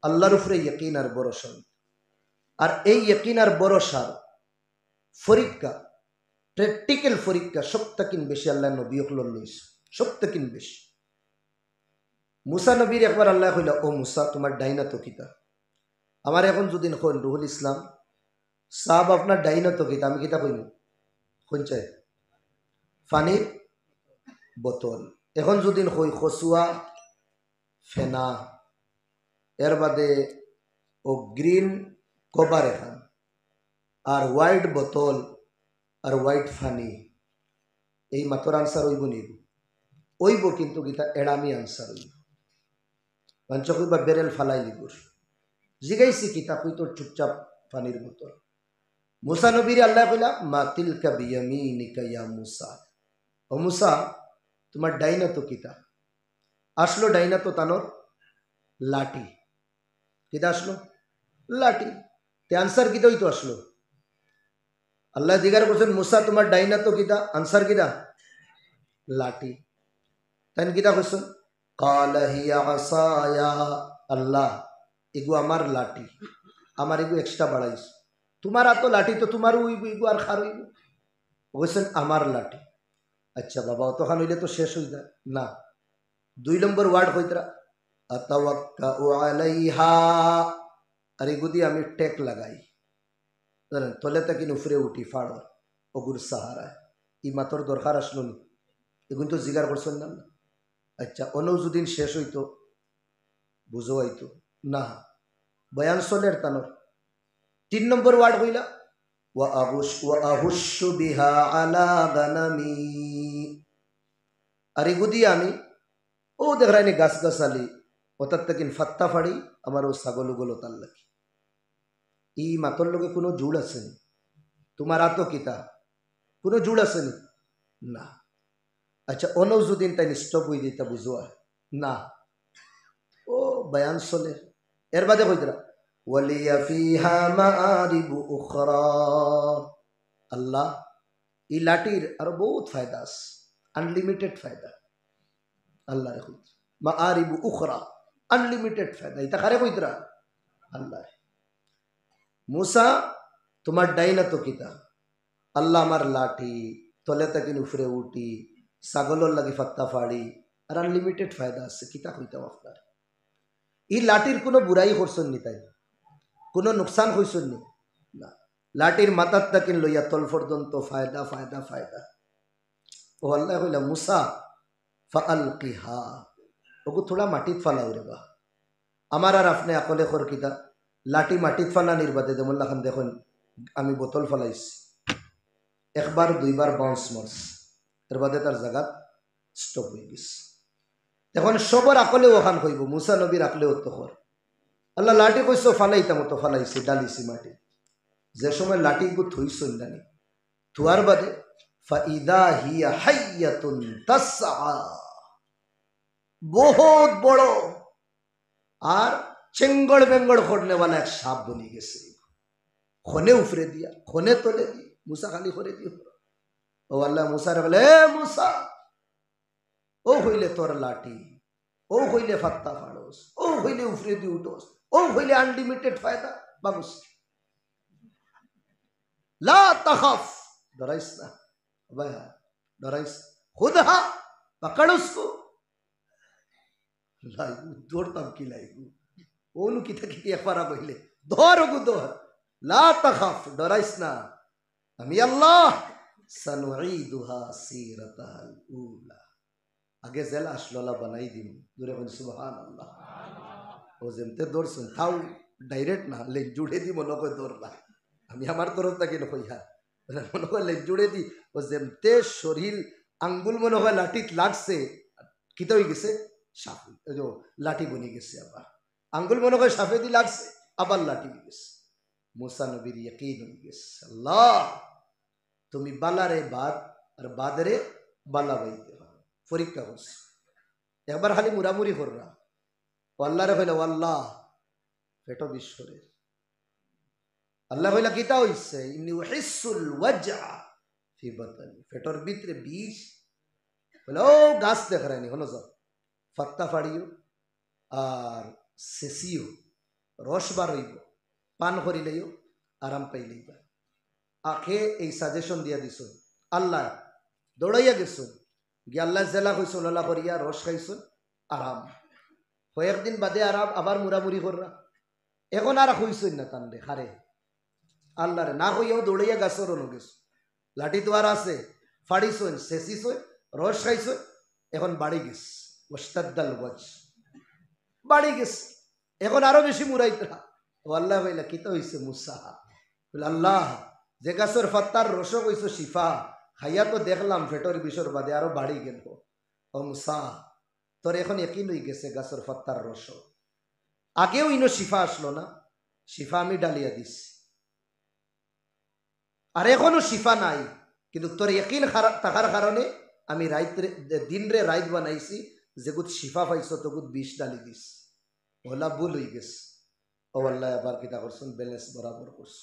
আল্লাহর উপরে ইয়াকিন আর ভরসা। আর এই ইয়াকিন আর ভরসার পরীক্ষা, প্র্যাকটিক্যাল পরীক্ষা সবথেকিন বেশি আল্লাহ নবী হকলর লইছে, সবথেকিন বেশি। মুসা নবীর একবার আল্লাহ কইলা, ও মুসা তোমার ডাইনা তো কিতা? আমার এখন যদি কইন রুহুল ইসলাম সাহাব আপনার ডাইনা তো কিতা, আমি কিতা কইম? কোন চাই পানির বোতল। এখন যদি কই খসুয়া ফেনা, এর বাদে ও গ্রিন কভার এখান, আর হোয়াইট বোতল আর হোয়াইট ফানি, এই মাতর আনসার হইব নিব ওইব, কিন্তু গীতা এড়ামি আনসার হইব। পাঞ্চক বা বেরেল ফালাই লিবুর জিগাইছি কিতা কই তোর চুপচাপ পানির বোতল। মুসা নবীর আল্লাহ কইলা, মা তিলকা বিয়ামিনিকা ইয়া মুসা, ও মুসা তোমার ডাইনা তো কিতা? আসলো ডাইনা তো তানোর লাঠি। কিতা আসলো? লাঠি। তে আনসার কিতা হইতো আসলো? আল্লাহ জিজ্ঞাসা করছেন, মুসা তোমার ডাইনা তো কিতা? আনসার কিতা? লাঠি। তাই কিতা কইছেন? কালা হিয়া আসায়া, আল্লাহ এগু আমার লাঠি, আমার এগু এক্সট্রা বাড়াইছ। তোমার এত লাঠি তো তোমারও হইব, এগু আর খার হইব। বলছেন আমার লাঠি। আচ্ছা বাবা অতখান হইলে তো শেষ হয়ে যায় না। 2 নম্বর ওয়ার্ড হইতরা আতাওয়াক্কাউ আলাইহা, আর এগু দিয়ে আমি টেক লাগাই, জানেন তলে তাকে উফরে উঠি ফাড় অগুর সাহারায়। ই মাতর দরকার আসলো নি? এগুন তো জিগার করছেন না। আচ্ছা অনুযদিন শেষ হইতো বুঝো হইতো না, বয়ান চলের তানোর। 3 নম্বর ওয়ার্ড হইলা ওয়া আহুশু বিহা আলা গানামি, আর এগু দিয়ে আমি ও দেখরাইনি গাছ গাছালি ওটার থেকে ফাত্তা ফাড়ি আমার ও ছাগলগুলো তার লাগি। ই মাতর লোকে কোনো জুড় আসেনি? তোমার আতো কিতা কোনো জুড় আসেনি না। আচ্ছা অনুযদিন তাই স্টপ হয়ে দিতা বুঝোয়া না, ও বয়ান চলে। এর বাদে কইতরা ওয়ালিয়া ফিহা মাআরিবু উখরা, আল্লাহ এই লাঠির আরো বহুত ফায়দা আছে, আনলিমিটেড ফায়দা। আল্লাহ রে কইত মাআরিবু উখরা, আনলিমিটেড ফায়দা। এটা কারে কইতরা? আল্লাহ। মুসা তোমার ডাইনা তো কিতা? আল্লাহ আমার লাঠি, তলে তাকিন উফরে উঠি, ছাগলর লাগি ফাত্তা ফাড়ি, আর আনলিমিটেড ফায়দা আছে। কিতা কইতাম আপনার? এই লাঠির কোনো বুড়াই করছেন নি, তাই কোনো নুকসান হইছেন নি না। লাঠির মাথার তাকিন লইয়া তল পর্যন্ত ফায়দা ফায়দা ফায়দা। ও আল্লাহ কইলা মুসা ফাআলকিহা, ওগু থোড়া মাটিত ফালাও রে বা। আমার আর আপনি আকলে কর কিতা লাঠি মাটিত ফালা নির্বাদে যেমন লাখান দেখুন আমি বোতল ফালাইছি, একবার 2 বার বাউন্স মারস, এর বাদে তার জায়গা স্টপ হয়ে গেছে। এখন সবর আকলে ওখান কইব, মুসা নবীর আকলে ও তো কর। আল্লাহ লাঠি কইছো ফালাইতাম তো ফালাইছি, ডালিছি মাটি। যে সময় লাঠি গু থইছন জানি থুয়ার বাদে ফাইদা হিয়া হাইয়াতুন তাসআ, বহুত বড় আর চেঙ্গড় বেঙ্গড় করনেওয়ালা এক সাপ বনি গেছে। খনে উফরে দিয়া, খনে তলে দি, মুসা খালি করে দিও। ও আল্লাহ মুসার বলে, এ মুসা ও হইলে তোর লাঠি, ও হইলে ফাত্তা ফাড়োস, ও হইলে উফরে দি উঠোস, ও হইলে আনলিমিটেড ফায়দা বাবুস। লা তাখাফ, ডরাইস না ভাই, ডরাইস খুদহা पकड़ उसको। दौड़ता की लाइगु ओनु की थकी एक बार बहिले धर गु धर ला तखफ, डराइस ना, আমি আল্লাহ সানুঈদুহা সিরাতাল উলা, আগে জেলা আসললা বানাই দিম। জোরে বলি সুবহানাল্লাহ। ও যেমতে দৌড়ছেন তাও ডাইরেক্ট না, লেজ জুড়ে দি মনে করে দৌড়লা, আমি আমার তরফ থেকে নইয়া মনে করে লেজ জুড়ে দি। ও যেমতে শরীর আঙ্গুল মনে হয় লাঠিত লাগছে, কিতা হয়ে গেছে সাফে, লাঠি বনি গেছে। আবার আঙ্গুল মনে হয় সাফে দি লাগছে, আবার লাঠি হয়ে গেছে। মুসা নবীর ইয়াকিন হয়ে গেছে, আল্লাহ তুমি বালারে বাদ আর বাদরে বালা বাইতে পরীক্ষা করছে। একবার খালি মুরামুরি কররা, আল্লাহরে কইলা আল্লাহ পেটো বিশ্বরের। আল্লাহ কইলা কিতা হইছে? ইন্নী উহিসুল ওয়াজআ ফি বাতনি, পেটর ভিতরে বিষ। বলে ও গাছ দেখ রানি হলো যাও, ফাত্তা ফাড়িও আর সেসিও, রস বার হইব, পান করিলেও আরাম পাইলেইবা। আখে এই সাজেশন দিয়া দিছ, আল্লাহ দৌড়াইয়া গেছ গিয়ে আল্লাহ জেলা কইস লালা করিয়া রস খাইছ আরাম, কয়েকদিন বাদে আরাম আবার মুড়ামুড়ি কররা, এখন আর হইসই না কান্দে হারে আল্লাহ রে না হইয়াও দৌড়াইয়া গাছর গেছ, লাঠি তো আর আছে, ফাড়িছই শেষিছই রস খাইছই, এখন বাড়ি গেছ ওস্তাদ্দাল ওয়াজ বাড়ি গেছ, এখন আরো বেশি মুরাইতরা। ও আল্লাহ বইলা কিতা হইছে মুসা, বলে আল্লাহ যে গাছর ফাত্তার রস কইছ শিফা, খাইয়া তো দেখলাম ফেটর বিষর বাদে আরো বাড়ি গেল। ও মুসা তোর এখন একই হয়ে গেছে গাছর ফাত্তার রস, আগেও ইনো শিফা আসলো না, শিফা আমি ডালিয়া দিছি, আর এখনো শিফা নাই, কিন্তু তোর একই থাকার কারণে আমি দিন রে রাইত বানাইছি, যেগুত শিফা পাইছ তগুত বিষ ডালি দিস, ওলা ভুল হয়ে গেছে। ও আল্লাহ আবার কিতা করছেন, ব্যালেন্স বরাবর করছে।